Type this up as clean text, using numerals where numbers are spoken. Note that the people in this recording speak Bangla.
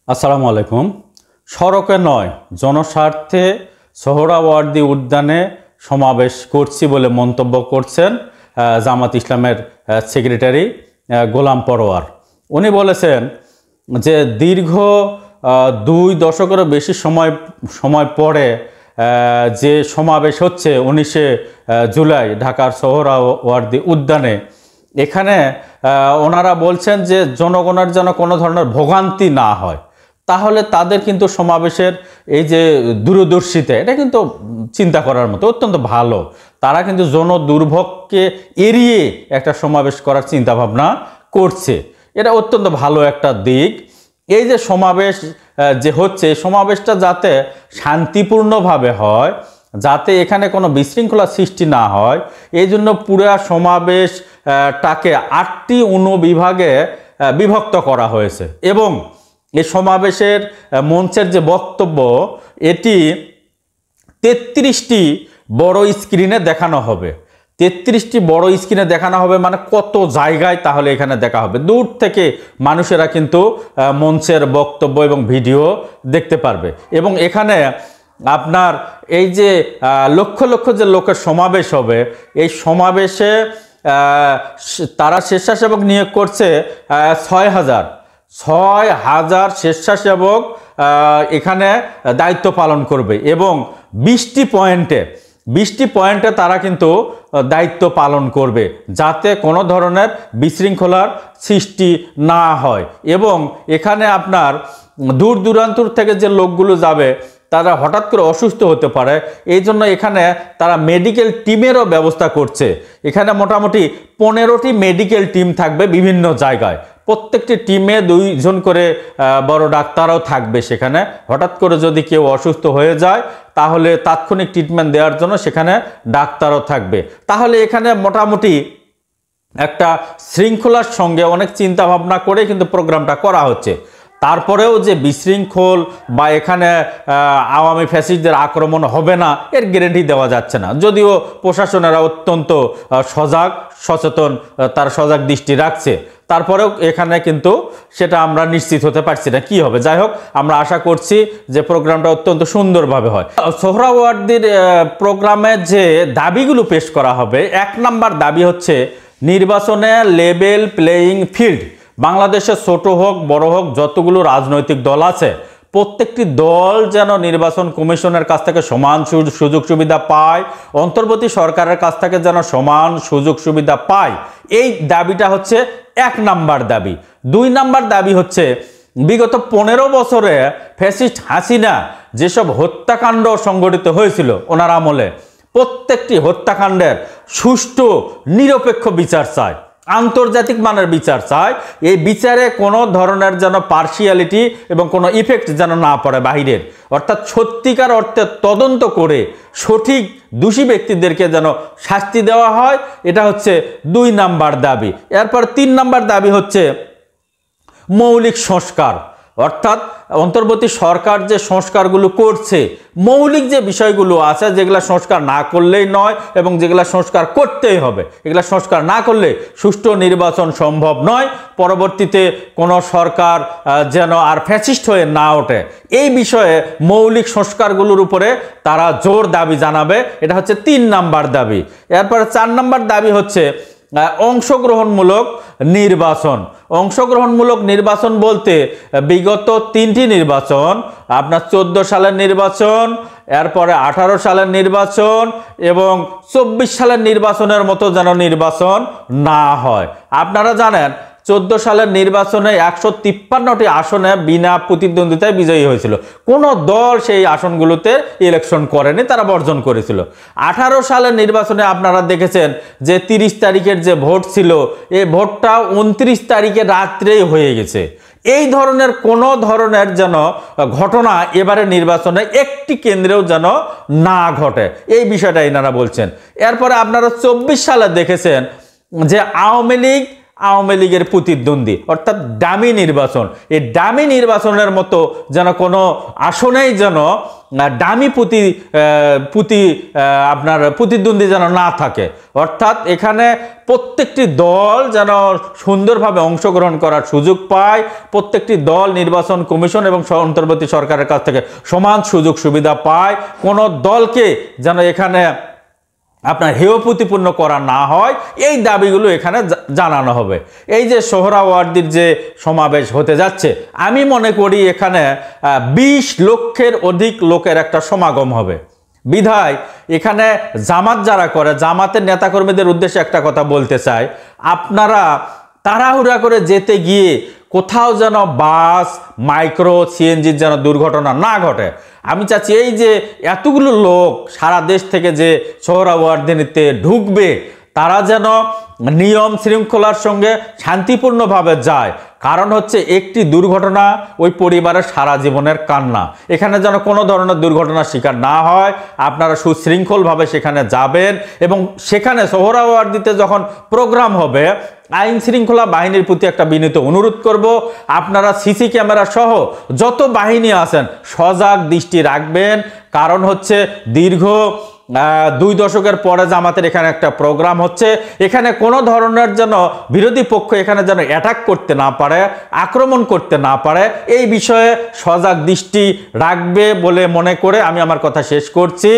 আসসালামু আলাইকুম। সড়কে নয়, জনস্বার্থে সোহরাওয়ার্দী উদ্যানে সমাবেশ করছি বলে মন্তব্য করছেন জামাত ইসলামের সেক্রেটারি গোলাম পরোয়ার। উনি বলেছেন যে দীর্ঘ 2 দশকেরও বেশি সময় পরে যে সমাবেশ হচ্ছে 19 জুলাই ঢাকার সোহরাওয়ার্দী উদ্যানে, এখানে ওনারা বলছেন যে জনগণের যেন কোনো ধরনের ভোগান্তি না হয়। তাহলে তাদের কিন্তু সমাবেশের এই যে দূরদর্শিতা, এটা কিন্তু চিন্তা করার মতো, অত্যন্ত ভালো। তারা কিন্তু জনদুর্ভোগকে এড়িয়ে একটা সমাবেশ করার চিন্তা ভাবনা করছে, এটা অত্যন্ত ভালো একটা দিক। এই যে সমাবেশ যে হচ্ছে, সমাবেশটা যাতে শান্তিপূর্ণভাবে হয়, যাতে এখানে কোনো বিশৃঙ্খলা সৃষ্টি না হয়, এই জন্য পুরা সমাবেশটাকে 8টি অনুবিভাগে বিভক্ত করা হয়েছে। এবং এই সমাবেশের মঞ্চের যে বক্তব্য, এটি 33টি বড় স্ক্রিনে দেখানো হবে। 33টি বড় স্ক্রিনে দেখানো হবে মানে কত জায়গায় তাহলে এখানে দেখা হবে। দূর থেকে মানুষেরা কিন্তু মঞ্চের বক্তব্য এবং ভিডিও দেখতে পারবে। এবং এখানে আপনার এই যে লক্ষ লক্ষ যে লোকের সমাবেশ হবে, এই সমাবেশে তারা স্বেচ্ছাসেবক নিয়োগ করছে 6,000 স্বেচ্ছাসেবক এখানে দায়িত্ব পালন করবে। এবং 20টি পয়েন্টে তারা কিন্তু দায়িত্ব পালন করবে, যাতে কোনো ধরনের বিশৃঙ্খলার সৃষ্টি না হয়। এবং এখানে আপনার দূর দূরান্তর থেকে যে লোকগুলো যাবে, তারা হঠাৎ করে অসুস্থ হতে পারে, এই জন্য এখানে তারা মেডিকেল টিমেরও ব্যবস্থা করছে। এখানে মোটামুটি 15টি মেডিকেল টিম থাকবে বিভিন্ন জায়গায়। প্রত্যেকটি টিমে 2 জন করে বড় ডাক্তারও থাকবে সেখানে। হঠাৎ করে যদি কেউ অসুস্থ হয়ে যায়, তাহলে তাৎক্ষণিক ট্রিটমেন্ট দেওয়ার জন্য সেখানে ডাক্তারও থাকবে। তাহলে এখানে মোটামুটি একটা শৃঙ্খলার সঙ্গে অনেক চিন্তা ভাবনা করে কিন্তু প্রোগ্রামটা করা হচ্ছে। তারপরেও যে বিশৃঙ্খল বা এখানে আওয়ামী ফ্যাসিস্টদের আক্রমণ হবে না, এর গ্যারান্টি দেওয়া যাচ্ছে না। যদিও প্রশাসনেরা অত্যন্ত সচেতন, তার সজাগ দৃষ্টি রাখছে, তারপরেও এখানে কিন্তু সেটা আমরা নিশ্চিত হতে পারছি না কি হবে। যাই হোক, আমরা আশা করছি যে প্রোগ্রামটা অত্যন্ত সুন্দরভাবে হয়। সোহরাওয়ার্দীর প্রোগ্রামে যে দাবিগুলো পেশ করা হবে, 1 নম্বর দাবি হচ্ছে নির্বাচনে লেভেল প্লেয়িং ফিল্ড। বাংলাদেশে ছোট হোক বড় হোক, যতগুলো রাজনৈতিক দল আছে, প্রত্যেকটি দল যেন নির্বাচন কমিশনের কাছ থেকে সমান সুযোগ সুবিধা পায়, অন্তর্বর্তী সরকারের কাছ থেকে যেন সমান সুযোগ সুবিধা পায়। এই দাবিটা হচ্ছে 1 নম্বর দাবি। 2 নম্বর দাবি হচ্ছে বিগত 15 বছরে ফ্যাসিস্ট হাসিনা যেসব হত্যাকাণ্ড সংঘটিত হয়েছিল ওনার আমলে, প্রত্যেকটি হত্যাকাণ্ডের সুষ্ঠু নিরপেক্ষ বিচার চায়, আন্তর্জাতিক মানের বিচার চায়। এই বিচারে কোনো ধরনের যেন পার্সিয়ালিটি এবং কোনো ইফেক্ট যেন না পড়ে বাহিরের, অর্থাৎ সত্যিকার অর্থে তদন্ত করে সঠিক দোষী ব্যক্তিদেরকে যেন শাস্তি দেওয়া হয়। এটা হচ্ছে 2 নম্বর দাবি। এরপর 3 নম্বর দাবি হচ্ছে মৌলিক সংস্কার, অর্থাৎ অন্তর্বর্তী সরকার যে সংস্কারগুলো করছে, মৌলিক যে বিষয়গুলো আছে, যেগুলো সংস্কার না করলেই নয় এবং যেগুলো সংস্কার করতেই হবে, এগুলো সংস্কার না করলে সুষ্ঠু নির্বাচন সম্ভব নয়। পরবর্তীতে কোনো সরকার যেন আর ফ্যাসিস্ট হয়ে না ওঠে, এই বিষয়ে মৌলিক সংস্কারগুলোর উপরে তারা জোর দাবি জানাবে। এটা হচ্ছে 3 নম্বর দাবি। এরপরে 4 নম্বর দাবি হচ্ছে অংশগ্রহণমূলক নির্বাচন। অংশগ্রহণমূলক নির্বাচন বলতে বিগত 3টি নির্বাচন, আপনার 14 সালের নির্বাচন, এরপরে 18 সালের নির্বাচন এবং 24 সালের নির্বাচনের মতো যেন নির্বাচন না হয়। আপনারা জানেন 14 সালের নির্বাচনে 153টি আসনে বিনা প্রতিদ্বন্দ্বিতায় বিজয়ী হয়েছিল। কোনো দল সেই আসনগুলোতে ইলেকশন করেনি, তারা বর্জন করেছিল। 18 সালের নির্বাচনে আপনারা দেখেছেন যে 30 তারিখের যে ভোট ছিল, এই ভোটটা 29 তারিখে রাত্রেই হয়ে গেছে। এই ধরনের কোনো ধরনের যেন ঘটনা এবারে নির্বাচনে একটি কেন্দ্রেও যেন না ঘটে, এই বিষয়টা এনারা বলছেন। এরপরে আপনারা 24 সালে দেখেছেন যে আওয়ামী লীগ আওয়ামী লীগের প্রতিদ্বন্দ্বী, অর্থাৎ ডামি নির্বাচন। এই ডামি নির্বাচনের মতো যেন কোনো আসনেই যেন ডামি আপনার প্রতিদ্বন্দ্বী যেন না থাকে, অর্থাৎ এখানে প্রত্যেকটি দল যেন সুন্দরভাবে অংশগ্রহণ করার সুযোগ পায়, প্রত্যেকটি দল নির্বাচন কমিশন এবং অন্তর্বর্তী সরকারের কাছ থেকে সমান সুযোগ সুবিধা পায়, কোনো দলকে যেন এখানে আপনার হেয় প্রতিপন্ন করা না হয়, এই দাবিগুলো এখানে জানানো হবে। এই যে সোহরাওয়ার্দীর যে সমাবেশ হতে যাচ্ছে, আমি মনে করি এখানে 20 লক্ষের অধিক লোকের একটা সমাগম হবে। বিধায় এখানে জামাত যারা করে, জামাতের নেতাকর্মীদের উদ্দেশ্যে একটা কথা বলতে চাই, আপনারা তাড়াহুড়া করে যেতে গিয়ে কোথাও যেন বাস, মাইক্রো, সিএনজির যেন দুর্ঘটনা না ঘটে। আমি চাচ্ছি এই যে এতগুলো লোক সারা দেশ থেকে যে সোহরাওয়ার্দীতে ঢুকবে, তারা যেন নিয়ম শৃঙ্খলার সঙ্গে শান্তিপূর্ণভাবে যায়। কারণ হচ্ছে একটি দুর্ঘটনা ওই পরিবারের সারা জীবনের কান্না। এখানে যেন কোনো ধরনের দুর্ঘটনার শিকার না হয়, আপনারা সুশৃঙ্খলভাবে সেখানে যাবেন। এবং সেখানে সোহরাওয়ার্দীতে যখন প্রোগ্রাম হবে, আইন শৃঙ্খলা বাহিনীর প্রতি একটা বিনীত অনুরোধ করব, আপনারা সিসি ক্যামেরা সহ যত বাহিনী আছেন সজাগ দৃষ্টি রাখবেন। কারণ হচ্ছে দীর্ঘ 2 দশকের পরে জামাতের এখানে একটা প্রোগ্রাম হচ্ছে, এখানে কোনো ধরনের যেন বিরোধী পক্ষ এখানে যেন অ্যাটাক করতে না পারে, আক্রমণ করতে না পারে, এই বিষয়ে সজাগ দৃষ্টি রাখবে বলে মনে করে আমি আমার কথা শেষ করছি।